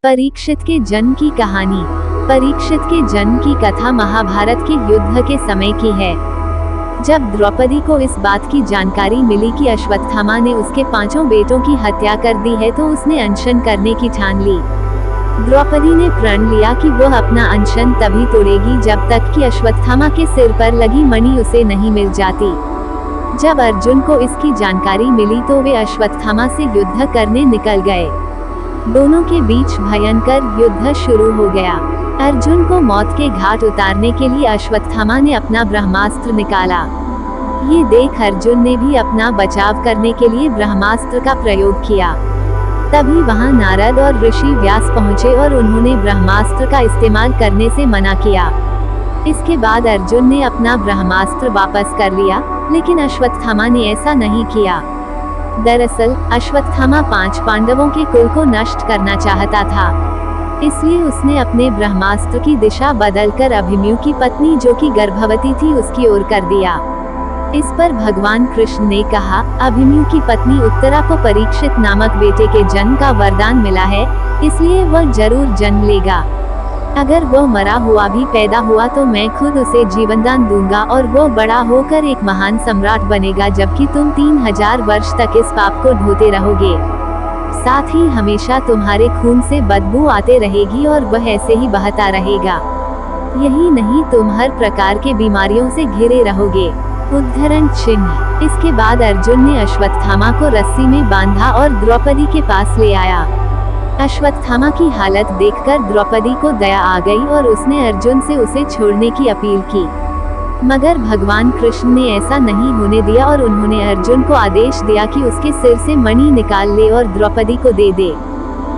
परीक्षित के जन्म की कहानी। परीक्षित के जन्म की कथा महाभारत के युद्ध के समय की है। जब द्रौपदी को इस बात की जानकारी मिली कि अश्वत्थामा ने उसके 5 बेटों की हत्या कर दी है तो उसने अनशन करने की ठान ली। द्रौपदी ने प्रण लिया कि वह अपना अनशन तभी तोड़ेगी जब तक कि अश्वत्थामा के सिर पर लगी मणि उसे नहीं मिल जाती। जब अर्जुन को इसकी जानकारी मिली तो वे अश्वत्थामा से युद्ध करने निकल गए। दोनों के बीच भयंकर युद्ध शुरू हो गया। अर्जुन को मौत के घाट उतारने के लिए अश्वत्थामा ने अपना ब्रह्मास्त्र निकाला। ये देख अर्जुन ने भी अपना बचाव करने के लिए ब्रह्मास्त्र का प्रयोग किया। तभी वहां नारद और ऋषि व्यास पहुंचे और उन्होंने ब्रह्मास्त्र का इस्तेमाल करने से मना किया। इसके बाद अर्जुन ने अपना ब्रह्मास्त्र वापस कर लिया, लेकिन अश्वत्थामा ने ऐसा नहीं किया। दरअसल अश्वत्थामा 5 पांडवों के कुल को नष्ट करना चाहता था, इसलिए उसने अपने ब्रह्मास्त्र की दिशा बदलकर अभिमन्यु की पत्नी जो कि गर्भवती थी उसकी ओर कर दिया। इस पर भगवान कृष्ण ने कहा, अभिमन्यु की पत्नी उत्तरा को परीक्षित नामक बेटे के जन्म का वरदान मिला है, इसलिए वह जरूर जन्म लेगा। अगर वह मरा हुआ भी पैदा हुआ तो मैं खुद उसे जीवनदान दूंगा और वो बड़ा होकर एक महान सम्राट बनेगा, जबकि तुम 3000 वर्ष तक इस पाप को ढोते रहोगे। साथ ही हमेशा तुम्हारे खून से बदबू आते रहेगी और वह ऐसे ही बहता रहेगा। यही नहीं, तुम हर प्रकार के बीमारियों से घिरे रहोगे। उद्धरण चिन्ह। इसके बाद अर्जुन ने अश्वत्थामा को रस्सी में बांधा और द्रौपदी के पास ले आया। अश्वत्थामा की हालत देखकर द्रौपदी को दया आ गई और उसने अर्जुन से उसे छोड़ने की अपील की, मगर भगवान कृष्ण ने ऐसा नहीं होने दिया और उन्होंने अर्जुन को आदेश दिया कि उसके सिर से मणि निकाल ले और द्रौपदी को दे दे।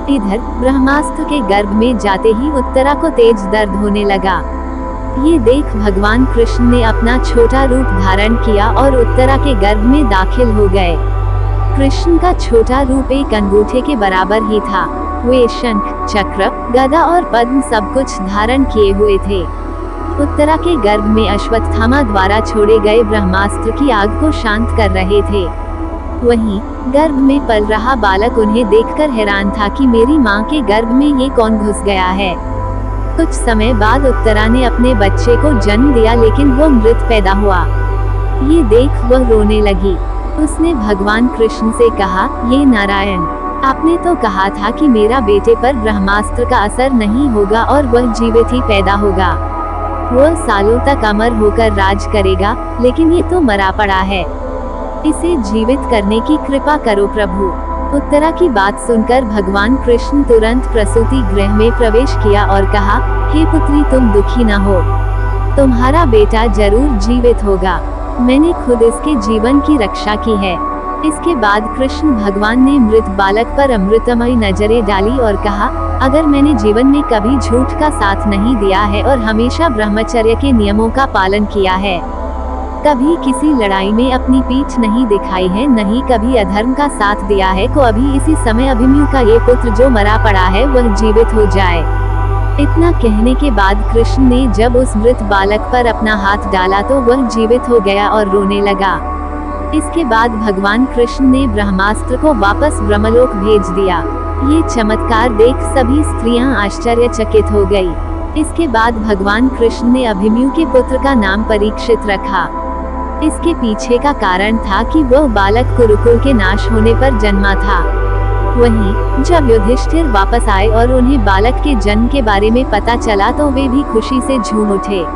इधर ब्रह्मास्त्र के गर्भ में जाते ही उत्तरा को तेज दर्द होने लगा। ये देख भगवान कृष्ण ने अपना छोटा रूप धारण किया और उत्तरा के गर्भ में दाखिल हो गए। कृष्ण का छोटा रूप एक अंगूठे के बराबर ही था। वे शंख, चक्र, गदा और पद्म सब कुछ धारण किए हुए थे। उत्तरा के गर्भ में अश्वत्थामा द्वारा छोड़े गए ब्रह्मास्त्र की आग को शांत कर रहे थे। वहीं गर्भ में पल रहा बालक उन्हें देखकर हैरान था कि मेरी मां के गर्भ में ये कौन घुस गया है। कुछ समय बाद उत्तरा ने अपने बच्चे को जन्म दिया, लेकिन वो मृत पैदा हुआ। ये देख वह रोने लगी। उसने भगवान कृष्ण से कहा, ये नारायण, आपने तो कहा था कि मेरा बेटे पर ब्रह्मास्त्र का असर नहीं होगा और वह जीवित ही पैदा होगा। वह सालों तक अमर होकर राज करेगा, लेकिन ये तो मरा पड़ा है। इसे जीवित करने की कृपा करो प्रभु। उत्तरा की बात सुनकर भगवान कृष्ण तुरंत प्रसूति गृह में प्रवेश किया और कहा, हे पुत्री, तुम दुखी न हो, तुम्हारा बेटा जरूर जीवित होगा। मैंने खुद इसके जीवन की रक्षा की है। इसके बाद कृष्ण भगवान ने मृत बालक पर अमृतमयी नजरें डाली और कहा, अगर मैंने जीवन में कभी झूठ का साथ नहीं दिया है और हमेशा ब्रह्मचर्य के नियमों का पालन किया है, कभी किसी लड़ाई में अपनी पीठ नहीं दिखाई है, नहीं कभी अधर्म का साथ दिया है, तो अभी इसी समय अभिमन्यु का ये पुत्र जो मरा पड़ा है वह जीवित हो जाए। इतना कहने के बाद कृष्ण ने जब उस मृत बालक पर अपना हाथ डाला तो वह जीवित हो गया और रोने लगा। इसके बाद भगवान कृष्ण ने ब्रह्मास्त्र को वापस ब्रह्मलोक भेज दिया। ये चमत्कार देख सभी स्त्रियां आश्चर्यचकित हो गई। इसके बाद भगवान कृष्ण ने अभिमन्यु के पुत्र का नाम परीक्षित रखा। इसके पीछे का कारण था कि वह बालक कुरुकुल के नाश होने पर जन्मा था। वहीं जब युधिष्ठिर वापस आए और उन्हें बालक के जन्म के बारे में पता चला तो वे भी खुशी से झूम उठे।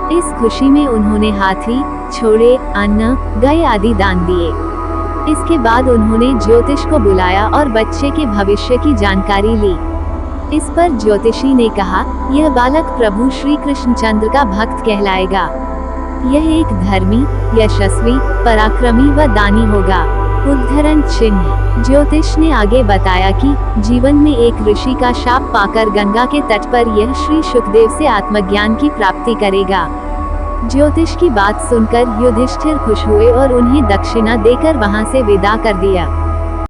इस खुशी में उन्होंने हाथी, घोड़े, अन्न, गाय आदि दान दिए। इसके बाद उन्होंने ज्योतिष को बुलाया और बच्चे के भविष्य की जानकारी ली। इस पर ज्योतिषी ने कहा, यह बालक प्रभु श्री कृष्णचंद्र का भक्त कहलाएगा। यह एक धर्मी, यशस्वी, पराक्रमी व दानी होगा। उद्धरण चिन्ह। ज्योतिष ने आगे बताया कि जीवन में एक ऋषि का शाप पाकर गंगा के तट पर यह श्री शुकदेव से आत्मज्ञान की प्राप्ति करेगा। ज्योतिष की बात सुनकर युधिष्ठिर खुश हुए और उन्हें दक्षिणा देकर वहां से विदा कर दिया।